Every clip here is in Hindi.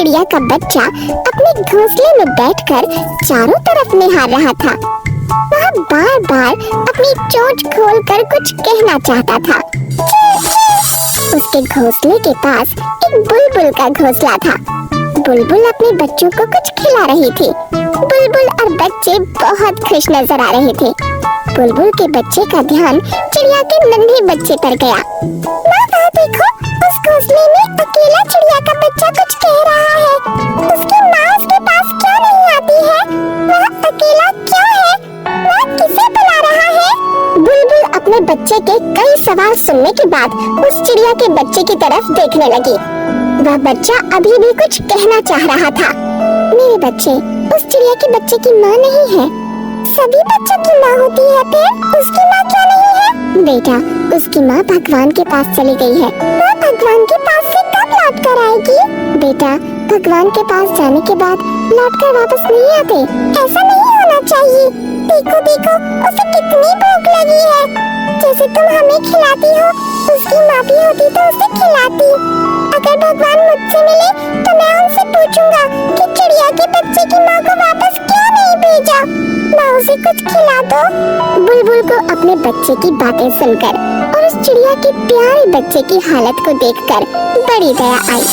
चिड़िया का बच्चा अपने घोंसले में बैठकर चारों तरफ निहार रहा था। वह बार बार अपनी चोंच खोलकर कुछ कहना चाहता था। उसके घोंसले के पास एक बुलबुल का घोंसला था। बुलबुल अपने बच्चों को कुछ खिला रही थी। बुलबुल और बच्चे बहुत खुश नजर आ रहे थे। बुलबुल के बच्चे का ध्यान चिड़िया के नन्हे बच्चे पर गया। माँ वहाँ देखो, उस घोंसले में अकेला चिड़िया का बच्चा कुछ कह रहा है। उसकी माँ उसके पास क्यों नहीं आती है? वह अकेला क्यों है? वह किसे बुला रहा है? बुलबुल अपने बच्चे के कई सवाल सुनने के बाद उस चिड़िया के बच्चे की तरफ देखने लगी। वह बच्चा अभी भी कुछ कहना चाह रहा था। मेरे बच्चे, उस चिड़िया के बच्चे की माँ नहीं है। सभी बच्चों की माँ होती है, फिर उसकी माँ क्यों नहीं है? बेटा, उसकी माँ भगवान के पास चली गई है। वह भगवान के पास से कब लौट कर आएगी? बेटा, भगवान के पास जाने के बाद लौट कर वापस नहीं आते। ऐसा नहीं होना चाहिए। देखो देखो, उसे कितनी भूख लगी है। जैसे तुम हमें खिलाती हो, उसकी माँ भी होती तो उसे खिलाती। अगर भगवान मुझसे मिले तो मैं उनसे पूछूंगा कि चिड़िया के बच्चे की माँ को वापस क्यों नहीं भेजा। माँ उसे कुछ खिला दो। बुलबुल को अपने बच्चे की बातें सुनकर और उस चिड़िया के प्यारे बच्चे की हालत को देखकर बड़ी दया आई।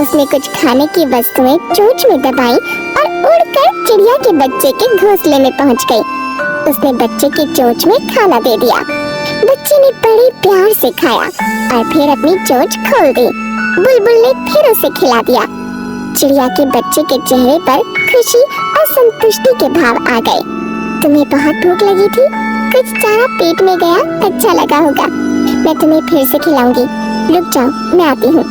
उसने कुछ खाने की वस्तुएं चोंच में दबाई और उड़कर चिड़िया के बच्चे के घोंसले में पहुंच गई। उसने बच्चे की चोंच में खाना दे दिया। बच्चे ने बड़े प्यार से खाया और फिर अपनी चोंच खोल दी। बुलबुल ने फिर उसे खिला दिया। चिड़िया के बच्चे के चेहरे पर खुशी और संतुष्टि के भाव आ गए। तुम्हें बहुत भूख लगी थी, कुछ चारा पेट में गया, अच्छा लगा होगा। मैं तुम्हें फिर से खिलाऊंगी। रुक जाओ, मैं आती हूँ।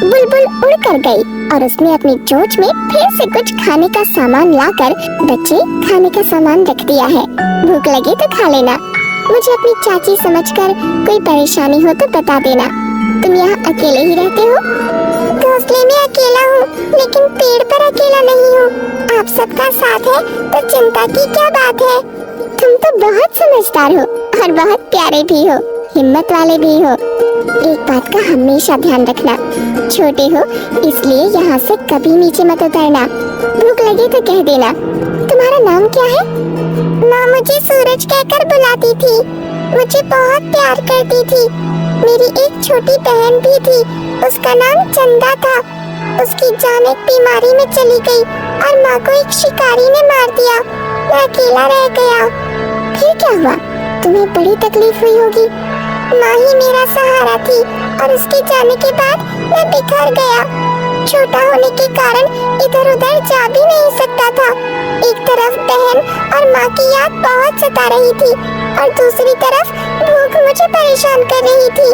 बुलबुल उड़ कर गई और उसने अपनी चोंच में फिर से कुछ खाने का सामान लाकर, बच्चे खाने का सामान रख दिया है, भूख लगे तो खा लेना। मुझे अपनी चाची समझकर कोई परेशानी हो तो बता देना। तुम यहाँ अकेले ही रहते हो? घोंसले में अकेला हूँ, लेकिन पेड़ पर अकेला नहीं हूँ। आप सबका साथ है तो चिंता की क्या बात है। तुम तो बहुत समझदार हो और बहुत प्यारे भी हो, हिम्मत वाले भी हो। एक बात का हमेशा ध्यान रखना, छोटे हो इसलिए यहाँ से कभी नीचे मत उतरना। भूख लगे तो कह देना। तुम्हारा नाम क्या है? माँ मुझे सूरज कहकर बुलाती थी। मुझे बहुत प्यार करती थी। मेरी एक छोटी बहन भी थी, उसका नाम चंदा था। उसकी जान एक बीमारी में चली गई और माँ को एक शिकारी ने मार दिया। मैं अकेला रह गया। फिर क्या हुआ? तुम्हें बड़ी तकलीफ हुई होगी। माँ ही मेरा सहारा थी और उसके जाने के बाद मैं बिखर गया। छोटा होने के कारण इधर उधर जा भी नहीं सकता था। एक तरफ बहन और माँ की याद बहुत सता रही थी और दूसरी तरफ भूख मुझे परेशान कर रही थी।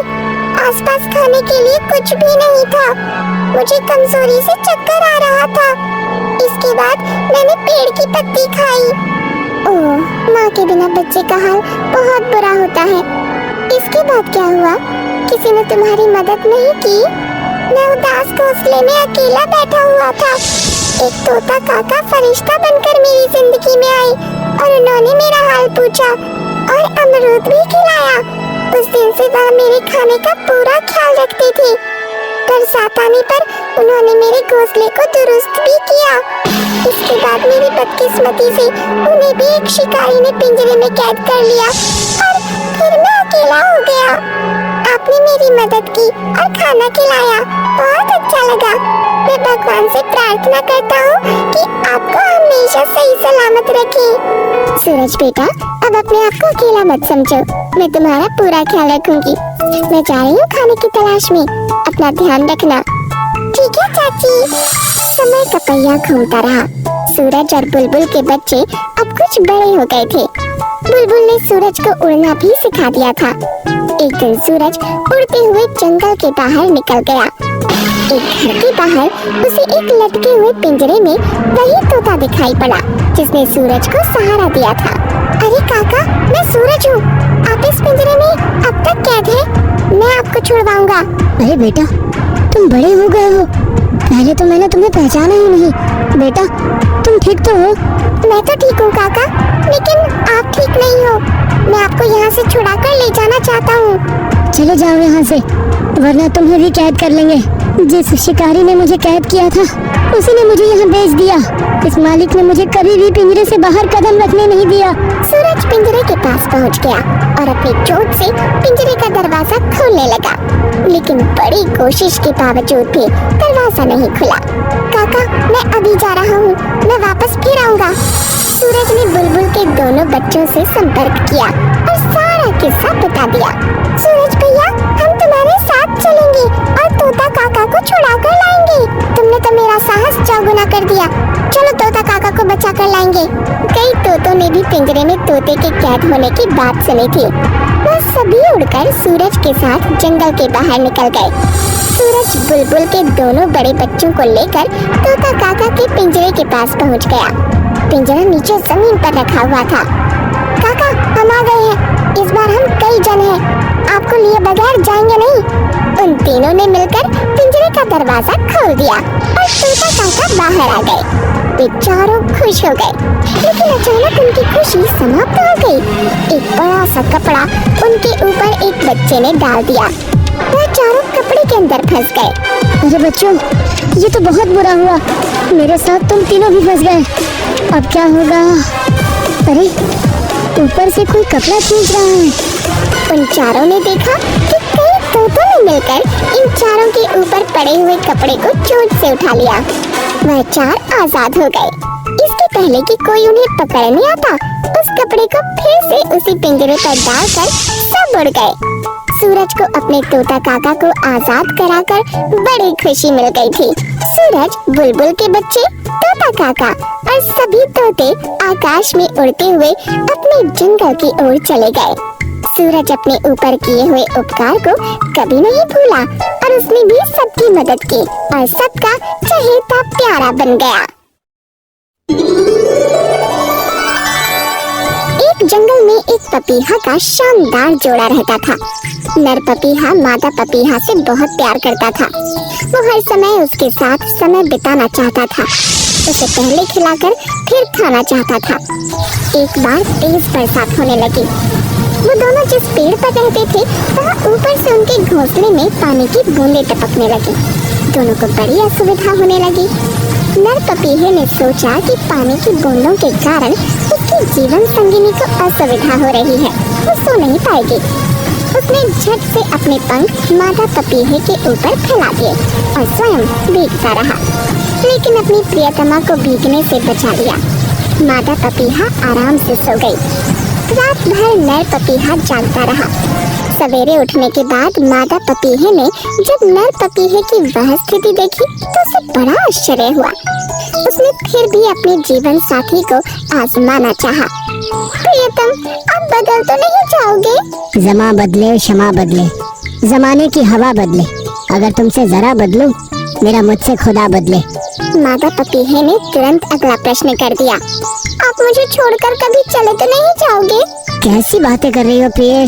आसपास खाने के लिए कुछ भी नहीं था। मुझे कमजोरी से चक्कर आ रहा था। इसके बाद मैंने पेड़ की पत्ती खाई। ओह, माँ के बिना बच्चे का हाल बहुत बुरा होता है। इसके बाद क्या हुआ? किसी ने तुम्हारी मदद नहीं की? मैं उदास घोंसले में अकेला बैठा हुआ था। एक तोता काका फरिश्ता बनकर मेरी जिंदगी में आए और उन्होंने मेरा हाल पूछा और अमरूद भी खिलाया। उस दिन से वह मेरे खाने का पूरा ख्याल रखते थे। बरसात आने पर उन्होंने मेरे घोंसले को दुरुस्त भी किया। इसके बाद मेरी बदकिस्मती से उन्हें भी एक शिकारी ने पिंजरे में कैद कर लिया और फिर मैं अकेला हो गया। आपने मेरी मदद की और खाना खिलाया, बहुत अच्छा लगा। मैं भगवान से प्रार्थना करता हूँ कि आपको हमेशा सही सलामत रखे। सूरज बेटा, अब अपने आप को अकेला मत समझो। मैं तुम्हारा पूरा ख्याल रखूंगी। मैं जा रही हूँ खाने की तलाश में। अपना ध्यान रखना। ठीक है चाची। समय का पहिया घूमता रहा। सूरज और बुलबुल के बच्चे अब कुछ बड़े हो गए थे। बुलबुल ने सूरज को उड़ना भी सिखा दिया था। एक दिन सूरज उड़ते हुए जंगल के बाहर निकल गया। एक घर के बाहर उसे एक लटके हुए पिंजरे में वही तोता दिखाई पड़ा जिसने सूरज को सहारा दिया था। अरे काका, मैं सूरज हूँ। आप इस पिंजरे में अब तक कैद हैं। मैं आपको छुड़वाऊंगा। अरे बेटा, तुम बड़े हो गए हो। पहले तो मैंने तुम्हें पहचाना ही नहीं। बेटा, तुम ठीक तो हो? मैं तो ठीक हूँ काका, लेकिन आप ठीक नहीं हो। मैं आपको यहाँ से छुड़ा कर ले जाना चाहता हूँ। चले जाओ यहाँ से, वरना तुम्हें भी कैद कर लेंगे। जिस शिकारी ने मुझे कैद किया था उसी ने मुझे यहाँ भेज दिया। इस मालिक ने मुझे कभी भी पिंजरे से बाहर कदम रखने नहीं दिया। सूरज पिंजरे के पास पहुंच गया और अपनी चोट से पिंजरे का दरवाजा खोलने लगा, लेकिन बड़ी कोशिश के बावजूद भी दरवाजा नहीं खुला। काका, मैं अभी जा रहा हूँ, मैं वापस फिर आऊंगा। सूरज ने बुलबुल के दोनों बच्चों से संपर्क किया और सारा किस्सा बता दिया। सूरज भैया, हम तुम्हारे साथ चलेंगे और तोता काका को छुड़ा कर लाएंगे। तुमने तो मेरा साहस चौगुना कर दिया। चलो तोता काका को बचा कर लाएंगे। कई तोतों ने भी पिंजरे में तोते के कैद होने की बात सुनी थी। वो सभी उड़कर सूरज के साथ जंगल के बाहर निकल गए। सूरज बुलबुल के दोनों बड़े बच्चों को लेकर तोता काका के पिंजरे के पास पहुंच गया। पिंजरा नीचे जमीन पर रखा हुआ था। काका, हम आ गए हैं। इस बार हम कई जन हैं, आपको लिए बगैर जाएंगे नहीं। उन तीनों ने मिलकर पिंजरे का दरवाजा खोल दिया और तोता काका बाहर आ गए। वे चारों खुश हो गए, लेकिन अचानक उनकी खुशी समाप्त हो गई। एक बड़ा सा कपड़ा उनके ऊपर एक बच्चे ने डाल दिया। वह चारों कपड़े के अंदर फंस गए। अरे बच्चों, ये तो बहुत बुरा हुआ। मेरे साथ तुम तीनों भी फंस गए। अब क्या होगा? अरे, ऊपर से कोई कपड़ा खींच रहा है। उन चारों ने देखा कि कई तोतों ने मिलकर इन चारों के ऊपर पड़े हुए कपड़े को चोट से उठा लिया। वह चार आजाद हो गए। इसके पहले कि कोई उन्हें पकड़ने आता, उस कपड़े को फिर से उसी पिंजरे पर डालकर सब उड़ गए। सूरज को अपने तोता काका को आजाद कराकर बड़ी खुशी मिल गई थी। सूरज, बुलबुल के बच्चे, तोता काका और सभी तोते आकाश में उड़ते हुए अपने जंगल की ओर चले गए। सूरज अपने ऊपर किए हुए उपकार को कभी नहीं भूला और उसने भी सबकी मदद की और सबका चहेता प्यारा बन गया। एक जंगल में एक पपीहा का शानदार जोड़ा रहता था। नर पपीहा मादा पपीहा से बहुत प्यार करता था। वो हर समय उसके साथ समय बिताना चाहता था, उसे पहले खिलाकर फिर खाना चाहता था। एक बार तेज बरसात होने लगी। वो दोनों जिस पेड़ पर रहते थे, वहाँ ऊपर से उनके घोंसले में पानी की बूंदें टपकने लगी। दोनों को बड़ी असुविधा होने लगी। नर पपीहे ने सोचा कि पानी की बूंदों के कारण उसकी जीवन संगिनी को असुविधा हो रही है, वो सो नहीं पाएगी। उसने झट से अपने पंख मादा पपीहे के ऊपर फैला दिए और स्वयं भीगता रहा, लेकिन अपनी प्रियतमा को भीगने से बचा लिया। मादा पपीहा आराम से सो गई। रात भर नर पपीहा जागता रहा। सवेरे उठने के बाद मादा पपीहे ने जब नर पपीहे की वह स्थिति देखी तो उसे बड़ा आश्चर्य हुआ। उसने फिर भी अपने जीवन साथी को आजमाना चाहा। प्रियतम, अब बदल तो नहीं जाओगे? ज़मा बदले क्षमा बदले, जमाने की हवा बदले, अगर तुमसे जरा बदलूं, मेरा मुझसे खुदा बदले। मादा पपीहे ने तुरंत अगला प्रश्न कर दिया। आप मुझे छोड़कर कभी चले तो नहीं जाओगे? कैसी बातें कर रही हो प्रिय?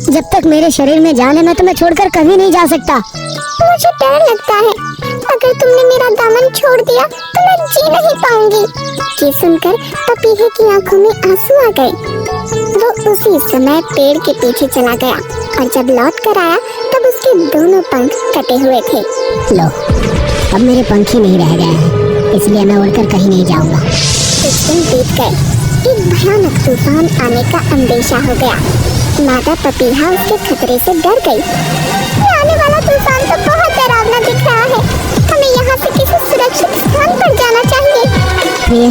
जब तक मेरे शरीर में जान है, मैं तुम्हें छोड़कर कभी नहीं जा सकता। मुझे डर लगता है, अगर तुमने मेरा दामन छोड़ दिया तो मैं जी नहीं पाऊंगी। ये सुनकर पपीहे की आंखों में आंसू आ गए। वो उसी समय पेड़ के पीछे चला गया और जब लौट कर आया तब उसके दोनों पंख कटे हुए थे। लो, अब मेरे पंख ही नहीं रह गए हैं, इसलिए मैं उड़कर कहीं नहीं जाऊंगा। कुछ दिन बीत गए। एक भयानक तूफान आने का अंदेशा हो गया। मादा पपीहा उसके खतरे से डर गई। ये आने वाला तूफान तो बहुत डरावना दिख रहा है। हमें यहाँ से किसी सुरक्षित स्थान पर जाना चाहिए। प्रिय,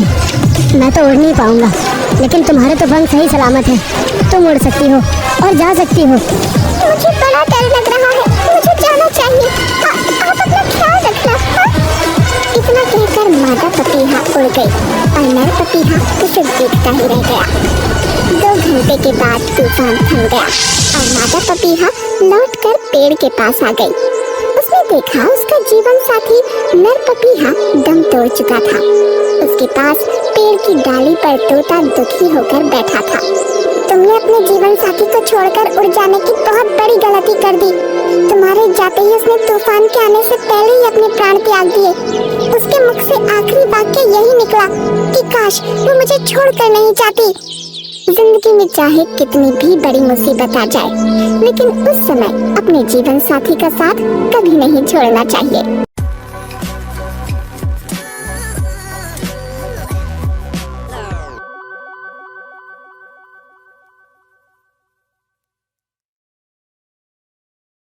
मैं तो उड़ नहीं पाऊंगा, लेकिन तुम्हारे तो पंख सही सलामत है। तुम उड़ सकती हो और जा सकती हो। मुझे बड़ा डर लग रहा है, मुझे जाना चाहिए। आप अपना ख्याल रखना। इतना कहकर मादा पपीहा उड़ गई और नर पपीहा उसे देखता ही रह गया। 2 घंटे के बाद तूफान थम गया और मादा पपीहा लौटकर पेड़ के पास आ गई। उसने देखा उसका जीवन साथी नर पपीहा दम तोड़ चुका था। उसके पास पेड़ की डाली पर तोता दुखी होकर बैठा था। तुमने अपने जीवन साथी को छोड़कर उड़ जाने की बहुत बड़ी गलती कर दी। तुम्हारे जाते ही उसने तूफान के आने से पहले ही अपने प्राण त्याग दिए। उसके मुख से आखिरी वाक्य यही निकला कि काश वो मुझे छोड़कर नहीं जाती। जिंदगी में चाहे कितनी भी बड़ी मुसीबत आ जाए, लेकिन उस समय अपने जीवन साथी का साथ कभी नहीं छोड़ना चाहिए।